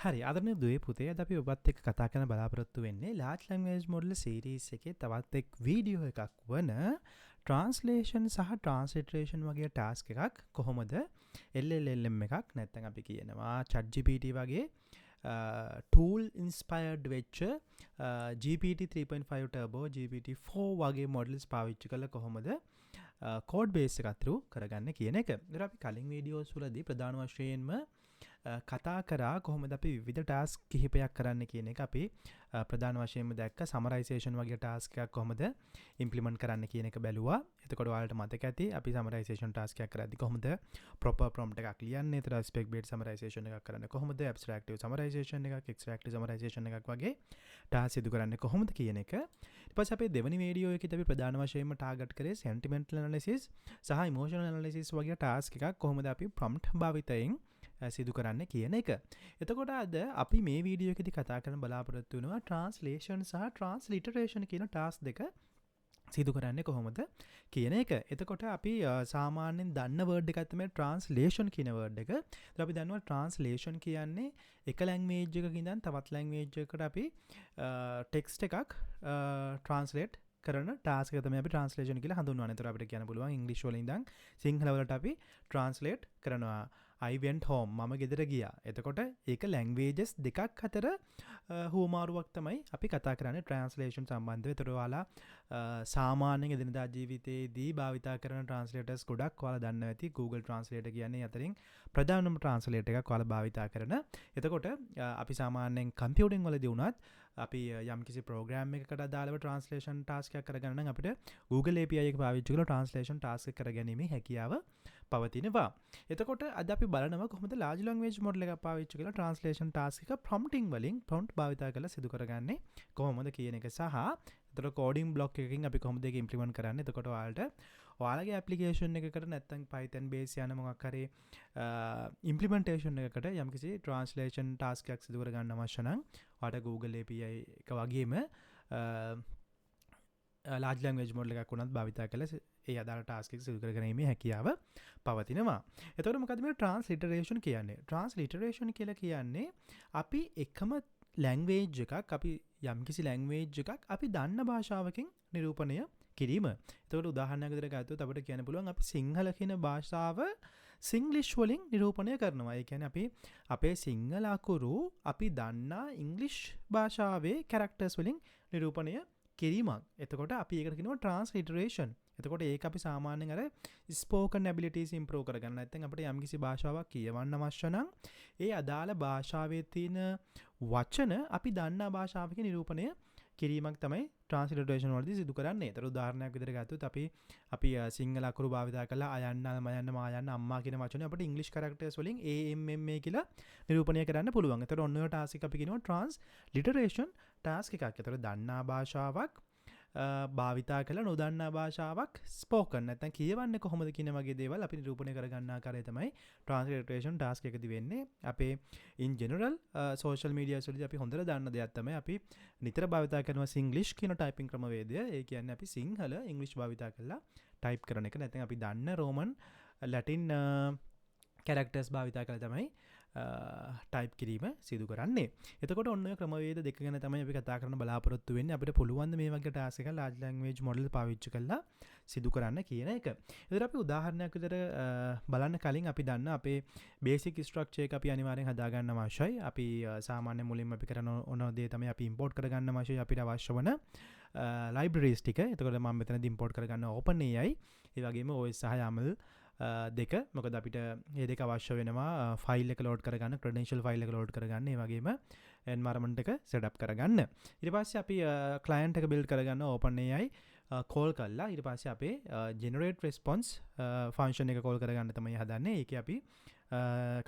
හරි අදරන දුවේ පුතේ අද අපි ඔබත් එක්ක කතා කරන්න බලාපොරොත්තු වෙන්නේ large language model series එකේ තවත් එක් වීඩියෝ එකක් වන translation සහ transliteration වගේ task එකක් කොහොමද LLM එකක් නැත්නම් අපි කියනවා chat GPT වගේ tool inspired වෙච්ච GPT 3.5 turbo GPT 4 වගේ models පාවිච්චි කරලා කොහොමද code base එකක් through කරගන්න කියන එක. ඉතින් අපි කලින් වීඩියෝස් වලදී ප්‍රධාන වශයෙන්ම කතා කරා කොහොමද අපි විවිධ ටාස්ක් කිහිපයක් කරන්න කියන එක අපි ප්‍රධාන වශයෙන්ම දැක්ක සමරයිසේෂන් වගේ ටාස්ක් එකක් කොහොමද ඉම්ප්ලිමන්ට් කරන්න කියන එක බැලුවා. එතකොට ඔයාලට මතක ඇති අපි සමරයිසේෂන් ටාස්ක් එකක් කරද්දී කොහොමද ප්‍රොපර් ප්‍රොම්ප්ට් එකක් ලියන්නේ, ඊට පස්සේ ස්පෙක් බේස්ඩ් සමරයිසේෂන් එකක් කරන්න කොහොමද, ඇබ්ස්ට්‍රැක්ටිව් සමරයිසේෂන් එකක්, එක්ස්ට්‍රැක්ටිව් සමරයිසේෂන් එකක් වගේ ටාස්ක් සිදු කරන්නේ කොහොමද කියන එක. ඊට පස්සේ අපේ දෙවෙනි වීඩියෝ එකේදී අපි ප්‍රධාන වශයෙන්ම ටාගට් කරේ sentimental analysis සහ emotional analysis වගේ ටාස්ක් එකක් කොහොමද අපි ප්‍රොම්ප්ට් භාවිතයෙන් සිදු කරන්න කියන එක. එතකොට අද අපි මේ වීඩියෝ එකේදී කතා කරන්න බලාපොරොත්තු වෙනවා translation සහ transliteration කියන ටාස්ක් දෙක සිදු කරන්නේ කොහොමද කියන එක. එතකොට අපි සාමාන්‍යයෙන් දන්න වර්ඩ් එකක් තමයි translation කියන වර්ඩ් එක. ඒත් අපි දන්නවා translation කියන්නේ එක ලැන්ග්වේජ් එකක ඉඳන් තවත් ලැන්ග්වේජ් එකකට අපි ටෙක්ස්ට් එකක් translate කරන ටාස්ක් එක තමයි අපි translation කියලා හඳුන්වන්නේ. ඒතර අපිට කියන්න පුළුවන් ඉංග්‍රීසි වලින් ඉඳන් සිංහල වලට අපි translate කරනවා. I went home මම ගෙදර ගියා. එතකොට ඒක ලැන්ග්වේජස් දෙකක් අතර හුවමාරුවක් තමයි අපි කතා කරන්නේ translation සම්බන්ධව. ඒතර ඔයාලා සාමාන්‍යයෙන් එදිනදා ජීවිතයේදී භාවිතා කරන translators ගොඩක් ඔයාලා දන්නවා ඇති. Google Translate කියන්නේ අතරින් ප්‍රධානම translator එකක් ඔයාලා භාවිතා කරන. එතකොට අපි සාමාන්‍යයෙන් computing වලදී වුණත් අපි යම්කිසි ප්‍රෝග්‍රෑම් එකකට අදාළව translation task එකක් කරගන්න නම් අපිට Google API එක පාවිච්චි කරලා translation task එක කරගැනීමේ හැකියාව පවතිනවා. එතකොට අද අපි බලනවා කොහොමද large language model එකක් පාවිච්චි කරලා translation task එක prompting වලින් prompt භාවිතා කරලා සිදු කරගන්නේ කොහොමද කියන එක සහ එතකොට coding block එකකින් අපි කොහොමද ඒක implement කරන්නේ. එතකොට ඔයාලගේ application එකකට නැත්නම් Python base යන මොකක් හරි implementation එකකට යම්කිසි translation task එකක් සිදු කරගන්න අවශ්‍ය නම් ඔයාලට Google API එක වගේම large language model එකක් උනත් භාවිතා කරලා ඒ අදාළ ටාස්ක් එක සිදු කරගැනීමේ හැකියාව පවතිනවා. එතකොට මොකද මේ transliteration කියන්නේ? transliteration කියලා කියන්නේ අපි එකම ලැන්ග්වේජ් එකක් අපි යම්කිසි ලැන්ග්වේජ් එකක් අපි දන්න භාෂාවකින් නිරූපණය කිරීම. එතකොට උදාහරණයක් විදිහට ගත්තොත් අපිට කියන්න පුළුවන් අපි සිංහල කියන භාෂාව සිංග්ලිෂ් වලින් නිරූපණය කරනවා. ඒ කියන්නේ අපි අපේ සිංහල අකුරු අපි දන්නා ඉංග්ලිෂ් භාෂාවේ characters වලින් නිරූපණය කිරීමක්. එතකොට අපි ඒකට කියනවා transliteration. එතකොට ඒක අපි සාමාන්‍යයෙන් අර spoken abilities improve කරගන්න. නැත්නම් අපිට යම්කිසි භාෂාවක් කියවන්න අවශ්‍ය නම් ඒ අදාළ භාෂාවේ තියෙන වචන අපි දන්නා භාෂාවකින් නිරූපණය කිරීමක් තමයි transliteration වලදී සිදු කරන්නේ. ඒතර උදාහරණයක් විදිහට ගත්තොත් අපි සිංහල අකුරු භාවිත කරලා අයන්න මයන්න මායන්න අම්මා කියන වචනේ අපිට English characters වලින් AMMA කියලා නිරූපණය කරන්න පුළුවන්. ඒතර ඔන්න ඔය ටාස්ක් එක අපි කියනවා transliteration ටාස්ක් එකක්. ඒතර දන්නා භාෂාවක් භාවිතා කරලා නොදන්නා භාෂාවක් ස්පෝකන් නැත්නම් කියවන්නේ කොහොමද කියන වගේ දේවල් අපි නිරූපණය කරගන්න ආකාරය තමයි transliteration task එකදී වෙන්නේ. අපේ in general social media වලදී අපි හොඳට දන්න දෙයක් තමයි අපි නිතර භාවිතා කරන singlish කියන typing ක්‍රමවේදය. ඒ කියන්නේ අපි සිංහල english භාවිතා කරලා type කරන එක. නැත්නම් අපි දන්න roman latin characters භාවිතා කරලා තමයි ටයිප් කිරීම සිදු කරන්නේ. එතකොට ඔන්න ඔය ක්‍රමවේද දෙක ගැන තමයි අපි කතා කරන්න බලාපොරොත්තු වෙන්නේ. අපිට පුළුවන් මේ වගේ ටාස්ක් එකක් large language model පාවිච්චි කරලා සිදු කරන්න කියන එක. ඒතර අපි උදාහරණයක් විදිහට බලන්න කලින් අපි දන්න අපේ basic structure එක අපි අනිවාර්යෙන් හදා ගන්න අවශ්‍යයි. අපි සාමාන්‍ය මුලින්ම අපි කරන ඕන දේ තමයි අපි import කරගන්න අවශ්‍යයි අපිට අවශ්‍ය වන libraries ටික. එතකොට මම මෙතනදී import කරගන්න OpenAI, ඒ වගේම OS සහ YAML දෙක. මොකද අපිට මේ දෙක අවශ්‍ය වෙනවා ෆයිල් එක ලෝඩ් කරගන්න, credential ෆයිල් එක ලෝඩ් කරගන්න, ඒ වගේම environment එක set up කරගන්න. ඊට පස්සේ අපි client එක build කරගන්න OpenAI call කරලා ඊට පස්සේ අපේ generate response function එක call කරගන්න තමයි හදන්නේ. ඒකේ අපි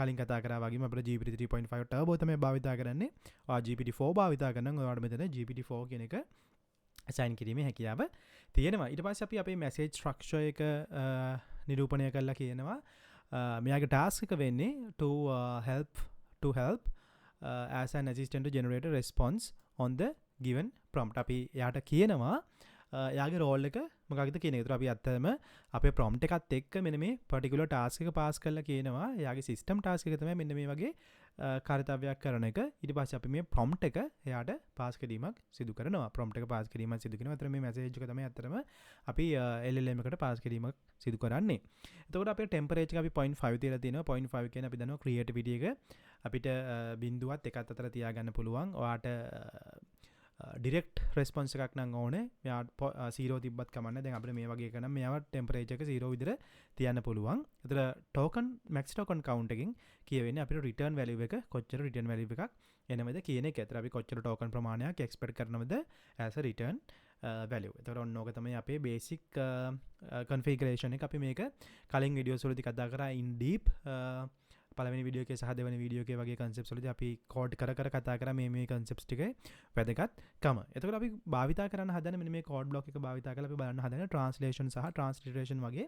කලින් කතා කරා වගේම අපිට GPT 3.5 turbo තමයි භාවිතා කරන්නේ. GPT 4 භාවිතා කරනවා නම් ඔයාලට මෙතන GPT 4 කියන එක assign කිරීමේ හැකියාව තියෙනවා. ඊට පස්සේ අපි අපේ message structure එක නිරූපණය කරලා කියනවා මෙයාගේ ටාස්ක් එක වෙන්නේ to help as an assistant to generate a response on the given prompt. අපි එයාට කියනවා එයාගේ රෝල් එක මොකක්ද කියන එක. අපි අත්තම අපේ prompt එකත් එක්ක මෙන්න මේ particular task එක pass කරලා කියනවා එයාගේ system task එක තමයි මෙන්න මේ වගේ කාර්යතාවයක් කරන එක. ඊට පස්සේ අපි මේ prompt එක එයාට පාස් කිරීමක් සිදු කරනවා. prompt එක පාස් කිරීමක් සිදු කරනවා. අතන මේ message එක තමයි අතරම අපි LLM එකට පාස් කිරීමක් සිදු කරන්නේ. එතකොට අපේ temperature එක අපි 0.5 තියලා තියෙනවා. 0.5 කියන්නේ අපි දන්නවා creativity එක අපිට බිඳුවත් එකත් අතර තියාගන්න පුළුවන්. ඔයාට ඩිරෙක්ට් රෙස්පොන්ස් එකක් නම් ඕනේ. මෙයාට 0 තිබ්බත් කමන්නේ. දැන් අපිට මේ වගේ එක නම් මෙයාව ටෙම්පරේචර් එක 0 විතර තියන්න පුළුවන්. ඒතර ටෝකන් මැක්ස් ටෝකන් කවුන්ට් එකකින් කියවෙන්නේ අපිට රිටර්න් වැලියු එක කොච්චර රිටර්න් වැලියු එකක් එනවද කියන එක. ඒතර අපි කොච්චර ටෝකන් ප්‍රමාණයක් එක්ස්පෙක්ට් කරනවද as a return value. ඒතර ඔන්න ඕක තමයි අපේ බේසික් configuration එක. අපි මේක කලින් වීඩියෝස් වලදී කතා කරා in deep පළවෙනි වීඩියෝ එකේ සහ දෙවෙනි වීඩියෝ එකේ වගේ concepts වලදී අපි කෝඩ් කර කතා කරා මේ concepts ටිකේ වැදගත්කම. එතකොට අපි භාවිතා කරන්න හදන මෙන්න මේ කෝඩ් බ්ලොක් එක භාවිතා කරලා අපි බලන්න හදන translation සහ transliteration වගේ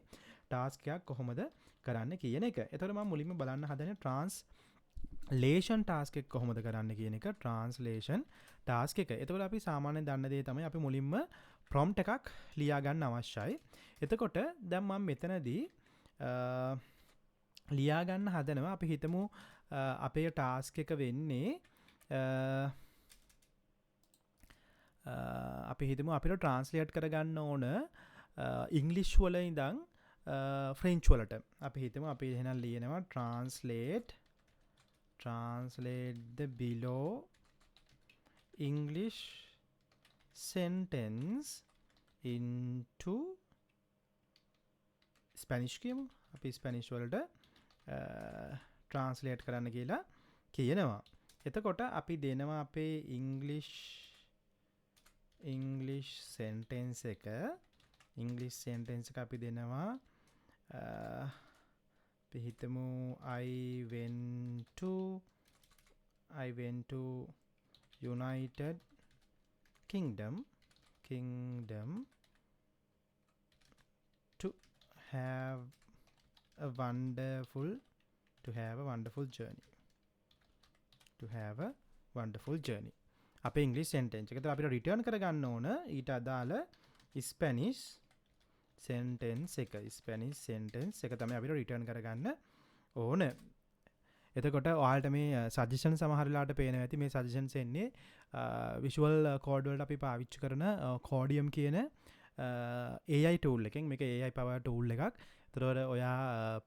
ටාස්ක් එකක් කොහොමද කරන්න කියන එක. එතකොට මම මුලින්ම බලන්න හදන translation task එක කොහොමද කරන්න කියන එක. translation task එක. එතකොට අපි සාමාන්‍යයෙන් දන්න දේ තමයි අපි මුලින්ම prompt එකක් ලියා ගන්න අවශ්‍යයි. එතකොට දැන් මම මෙතනදී ලියා ගන්න හදනවා. අපි හිතමු අපේ ටාස්ක් එක වෙන්නේ අපි හිතමු අපිට ට්‍රාන්ස්ලේට් කරගන්න ඕන ඉංග්ලිෂ් වල ඉඳන් ෆ්‍රෙන්ච් වලට. අපි හිතමු අපි එහෙනම් ලියනවා translate the below English sentence into Spanish කියමු. අපි ස්පැනිෂ් වලට ට්‍රාන්ස්ලේට් කරන්න කියලා කියනවා. එතකොට අපි දෙනවා අපේ ඉංග්ලිෂ් සෙන්ටෙන්ස් එක අපි දෙනවා අපි හිතමු I went to United Kingdom to have a wonderful journey. අපේ ඉංග්‍රීසි සෙන්ටෙන්ස් එක. ඒතර අපිට රිටර්න් කරගන්න ඕන ඊට අදාළ ස්පැනිෂ් සෙන්ටෙන්ස් එක තමයි අපිට රිටර්න් කරගන්න ඕන. එතකොට ඔයාලට මේ සජෙෂන් සමහර වෙලාවට පේනවා ඇති. මේ සජෙෂන්ස් එන්නේ විෂුවල් කෝඩ් වලට අපි පාවිච්චි කරන කෝඩියම් කියන AI tool එකෙන්. මේක AI power tool එකක්. එතකොට ඔයා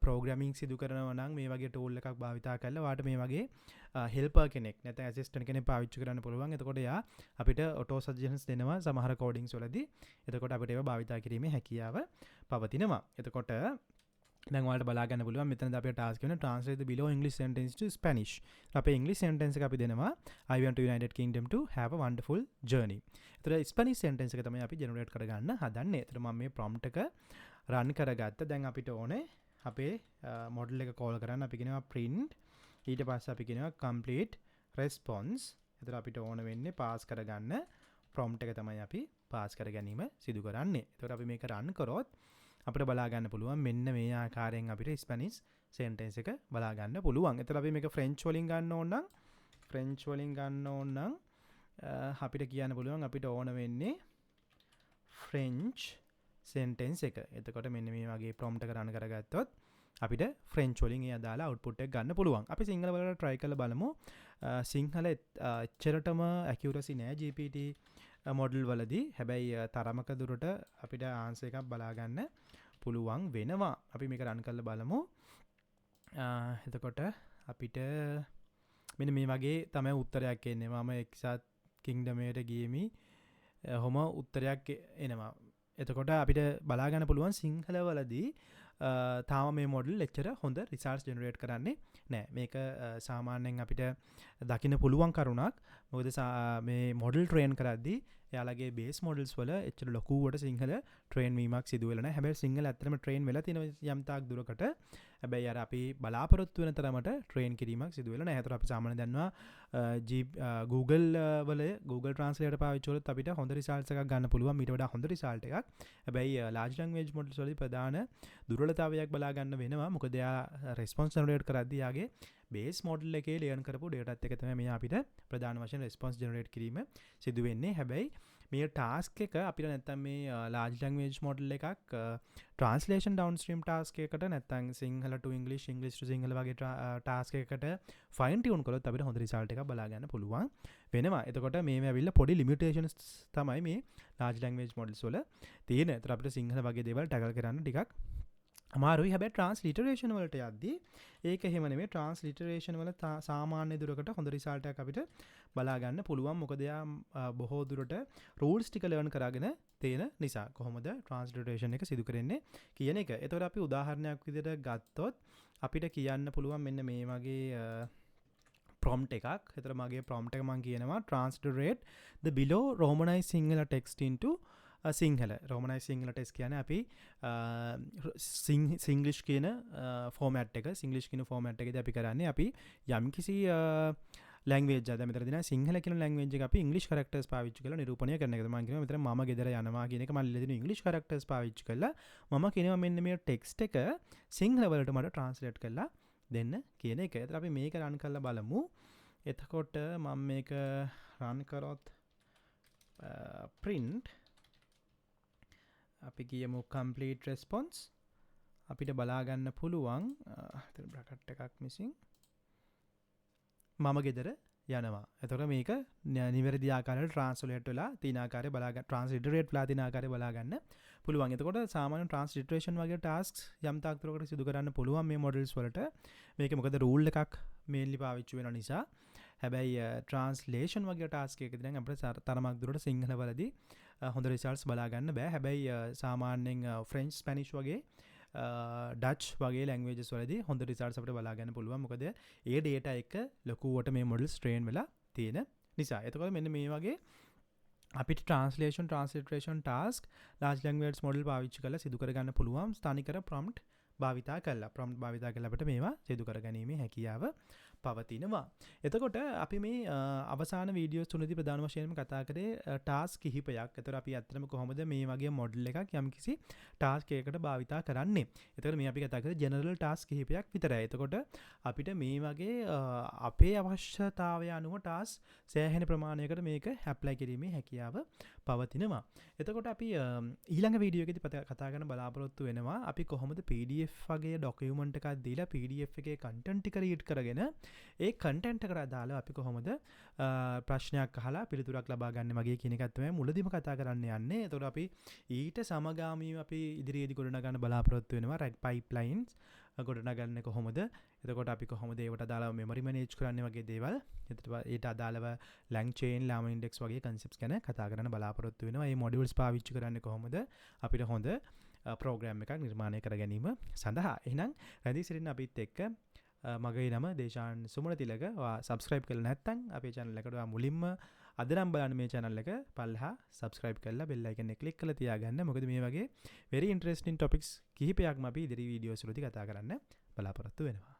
ප්‍රෝග්‍රෑමින් සිදු කරනවා නම් මේ වගේ tool එකක් භාවිතා කරලා ඔයාට මේ වගේ හෙල්පර් කෙනෙක් නැත්නම් ඇසිස්ටන්ට් කෙනෙක් පාවිච්චි කරන්න පුළුවන්. එතකොට එයා අපිට ඔටෝ සජෙෂන්ස් දෙනවා සමහර කෝඩින්ග්ස් වලදී. එතකොට අපිට ඒවා භාවිතා කිරීමේ හැකියාව පවතිනවා. එතකොට දැන් ඔයාලට බලා ගන්න පුළුවන් මෙතනද අපේ ටාස්ක් වෙන translate the below English sentence to Spanish. අපේ English sentence එක අපි දෙනවා I went to United Kingdom to have a wonderful journey. එතකොට Spanish sentence එක තමයි අපි generate කරගන්න හදන්නේ. එතකොට මම මේ prompt එක run කරගත්ත. දැන් අපිට ඕනේ අපේ model එක call කරන්න. අපි කියනවා print ඊට පස්සේ අපි කියනවා complete response. එතකොට අපිට ඕන වෙන්නේ pass කරගන්න prompt එක තමයි අපි pass කර ගැනීම සිදු කරන්නේ. එතකොට අපි මේක run කරොත් අපිට බලා ගන්න පුළුවන් මෙන්න මේ ආකාරයෙන් අපිට ස්පැනිෂ් සෙන්ටෙන්ස් එක බලා ගන්න පුළුවන්. එතකොට අපි මේක ෆ්‍රෙන්ච් වලින් ගන්න ඕන නම් අපිට කියන්න පුළුවන් අපිට ඕන වෙන්නේ ෆ්‍රෙන්ච් සෙන්ටෙන්ස් එක. එතකොට මෙන්න මේ වගේ prompt එක run කරගත්තොත් අපිට ෆ්‍රෙන්ච් වලින් ඒ අදාළ output එක ගන්න පුළුවන්. අපි සිංහල වලට try කරලා බලමු. සිංහල එච්චරටම accuracy නෑ GPT model වලදී. හැබැයි තරමක දුරට අපිට answer එකක් බලා ගන්න පුළුවන් වෙනවා. අපි මේක run කරලා බලමු. එතකොට අපිට මෙන්න මේ වගේ තමයි උත්තරයක් එන්නේ. මම එක්සත් කිංඩම් එකට ගියේමි. ඔහොම උත්තරයක් එනවා. එතකොට අපිට බලා ගන්න පුළුවන් සිංහල වලදී තාම මේ මොඩල් එච්චර හොඳ රිසල්ට්ස් ජෙනරේට් කරන්නේ නැහැ. මේක සාමාන්‍යයෙන් අපිට දකින්න පුළුවන් කරුණක්. මොකද මේ මොඩල් ට්‍රේන් කරද්දී එයාලගේ බේස් මොඩල්ස් වල එච්චර ලොකුවට සිංහල ට්‍රේන් වීමක් සිදු වෙලා නැහැ. හැබැයි සිංහල ඇත්තටම ට්‍රේන් වෙලා තියෙන යම් තාක් දුරකට. හැබැයි අර අපි බලාපොරොත්තු වෙන තරමට ට්‍රේන් කිරීමක් සිදු වෙලා නැහැ. ඒතර අපි සාමාන්‍යයෙන් දන්නවා Google Translate පාවිච්චි කරොත් අපිට හොඳ රිසල්ට්ස් එකක් ගන්න පුළුවන්. ඊට වඩා හොඳ රිසල්ට් එකක්. හැබැයි large language models වලදී ප්‍රධාන දුර්වලතාවයක් බලා ගන්න වෙනවා. මොකද එයා response generate කරද්දී යාගේ බේස් මොඩල් එකේ ලර්න් කරපු ඩේටාත් එක තමයි මෙයා අපිට ප්‍රධාන වශයෙන් response generate කිරීම සිදු වෙන්නේ. හැබැයි මේ ටාස්ක් එක අපිට නැත්තම් මේ large language model එකක් translation downstream task එකකට නැත්තම් Sinhala to English English to Sinhala වගේ task එකකට fine tune කරොත් අපිට හොඳ result එකක් බලා ගන්න පුළුවන් වෙනවා. එතකොට මේ ඇවිල්ලා පොඩි limitations තමයි මේ large language models වල තියෙන. ඒතර අපිට සිංහල වගේ දේවල් tackle කරන්න ටිකක් අමාරුයි. හැබැයි transliteration වලට යද්දී ඒක එහෙම නෙමෙයි. transliteration වල සාමාන්‍ය දුරකට හොඳ result එකක් අපිට බලා ගන්න පුළුවන්. මොකද යා බොහෝ දුරට rules ටික learn කරගෙන තියෙන නිසා කොහොමද transliteration එක සිදු කරන්නේ කියන එක. ඒතකොට අපි උදාහරණයක් විදිහට ගත්තොත් අපිට කියන්න පුළුවන් මෙන්න මේ වගේ prompt එකක්. ඒතර මගේ prompt එක මම කියනවා transliterate the below romanized Sinhala text into Sinhala romanised Sinhala text කියන්නේ අපි සිංග්ලිෂ් කියන ෆෝමැට් එක සිංග්ලිෂ් කියන ෆෝමැට් එකේදී අපි කරන්නේ අපි යම්කිසි ලැන්ග්වේජ් එකක් දැන් මෙතන දිනා සිංහල කියන ලැන්ග්වේජ් එක අපි ඉංග්‍රීසි කැරක්ටර්ස් පාවිච්චි කරලා නිරූපණය කරන එකද මම කියනවා මෙතන මම ගෙදර යනවා කියන එක මම ලියලා දෙන ඉංග්‍රීසි කැරක්ටර්ස් පාවිච්චි කරලා මම කියනවා මෙන්න මේ ටෙක්ස්ට් එක සිංහල වලට මට ට්‍රාන්ස්ලේට් කරලා දෙන්න කියන එක. ඒතර අපි මේක රන් කරලා බලමු. එතකොට මම මේක රන් කරොත් print අපි කියමු complete response අපිට බලා ගන්න පුළුවන් බ්‍රැකට් එකක් මිසින් මම ගෙදර යනවා. එතකොට මේක නිවැරදි ආකාරයට translate වෙලා තියෙන ආකාරය බලා ගන්න transliterate වෙලා තියෙන ආකාරය බලා ගන්න පුළුවන්. එතකොට සාමාන්‍ය transliteration වගේ tasks යම් තාක් දුරකට සිදු කරන්න පුළුවන් මේ models වලට. මේක මොකද rule එකක් mainly පාවිච්චි වෙන නිසා. හැබැයි translation වගේ task එකකදී නම් අපිට තරමක් දුරට සිංහල වලදී හොඳ results බලා ගන්න බෑ. හැබැයි සාමාන්‍යයෙන් French Spanish වගේ Dutch වගේ languages වලදී හොඳ results අපිට බලා ගන්න පුළුවන්. මොකද ඒ data එක ලොකුවට මේ models train වෙලා තියෙන නිසා. එතකොට මෙන්න මේ වගේ අපිට transliteration task large language model පාවිච්චි කරලා සිදු කර ගන්න පුළුවන්. ස්ථානිකර prompt භාවිතා කරලා අපිට මේවා සිදු කරගැනීමේ හැකියාව පවතිනවා. එතකොට අපි මේ අවසාන වීඩියෝස් තුනදී ප්‍රධාන වශයෙන්ම කතා කරේ ටාස්ක් කිහිපයක්. එතකොට අපි අත්‍තරම කොහොමද මේ වගේ මොඩල් එකක් යම්කිසි ටාස්ක් එකකට භාවිතා කරන්නේ. එතකොට මේ අපි කතා කරේ ජෙනරල් ටාස්ක් කිහිපයක් විතරයි. එතකොට අපිට මේ වගේ අපේ අවශ්‍යතාවය අනුව ටාස්ක් සෑහෙන ප්‍රමාණයකට මේක ඇප්ලයි කිරීමේ හැකියාව පවතිනවා. එතකොට අපි ඊළඟ වීඩියෝ එකේදී කතා කරන බලාපොරොත්තු වෙනවා අපි කොහොමද PDF වගේ ඩොකියුමන්ට් එකක් දීලා PDF එකේ කන්ටෙන්ට් ටික රීඩ් කරගෙන ඒ කන්ටෙන්ට් එකට අදාළව අපි කොහොමද ප්‍රශ්නයක් අහලා පිළිතුරක් ලබා ගන්න වගේ කියන එකත් තමයි මුලදීම කතා කරන්න යන්නේ. එතකොට අපි ඊට සමගාමීව අපි ඉදිරියේදී ගොඩනගන්න බලාපොරොත්තු වෙනවා right pipelines ගොඩනගන්නේ කොහොමද? එතකොට අපි කොහොමද ඒවට අදාළව memory manage කරන්නේ වගේ දේවල්. එතකොට ඊට අදාළව lang chain llama index වගේ concepts ගැන කතා කරන්න බලාපොරොත්තු වෙනවා. මේ modules පාවිච්චි කරන්නේ කොහොමද? අපිට හොඳ ප්‍රෝග්‍රෑම් එකක් නිර්මාණය කර ගැනීම සඳහා. එහෙනම් රැඳී සිටින්න අපිත් එක්ක මගේ නම දේශාන් සුමනතිලක. සබස්ක්‍රයිබ් කරලා නැත්නම් අපේ channel එකට මුලින්ම අද නම් බලන්න මේ channel එක පල්ලෙහා subscribe කරලා bell icon එක click කරලා තියාගන්න. මොකද මේ වගේ very interesting topics කිහිපයක්ම අපි ඉදිරි videos වලදී කතා කරන්න බලාපොරොත්තු වෙනවා.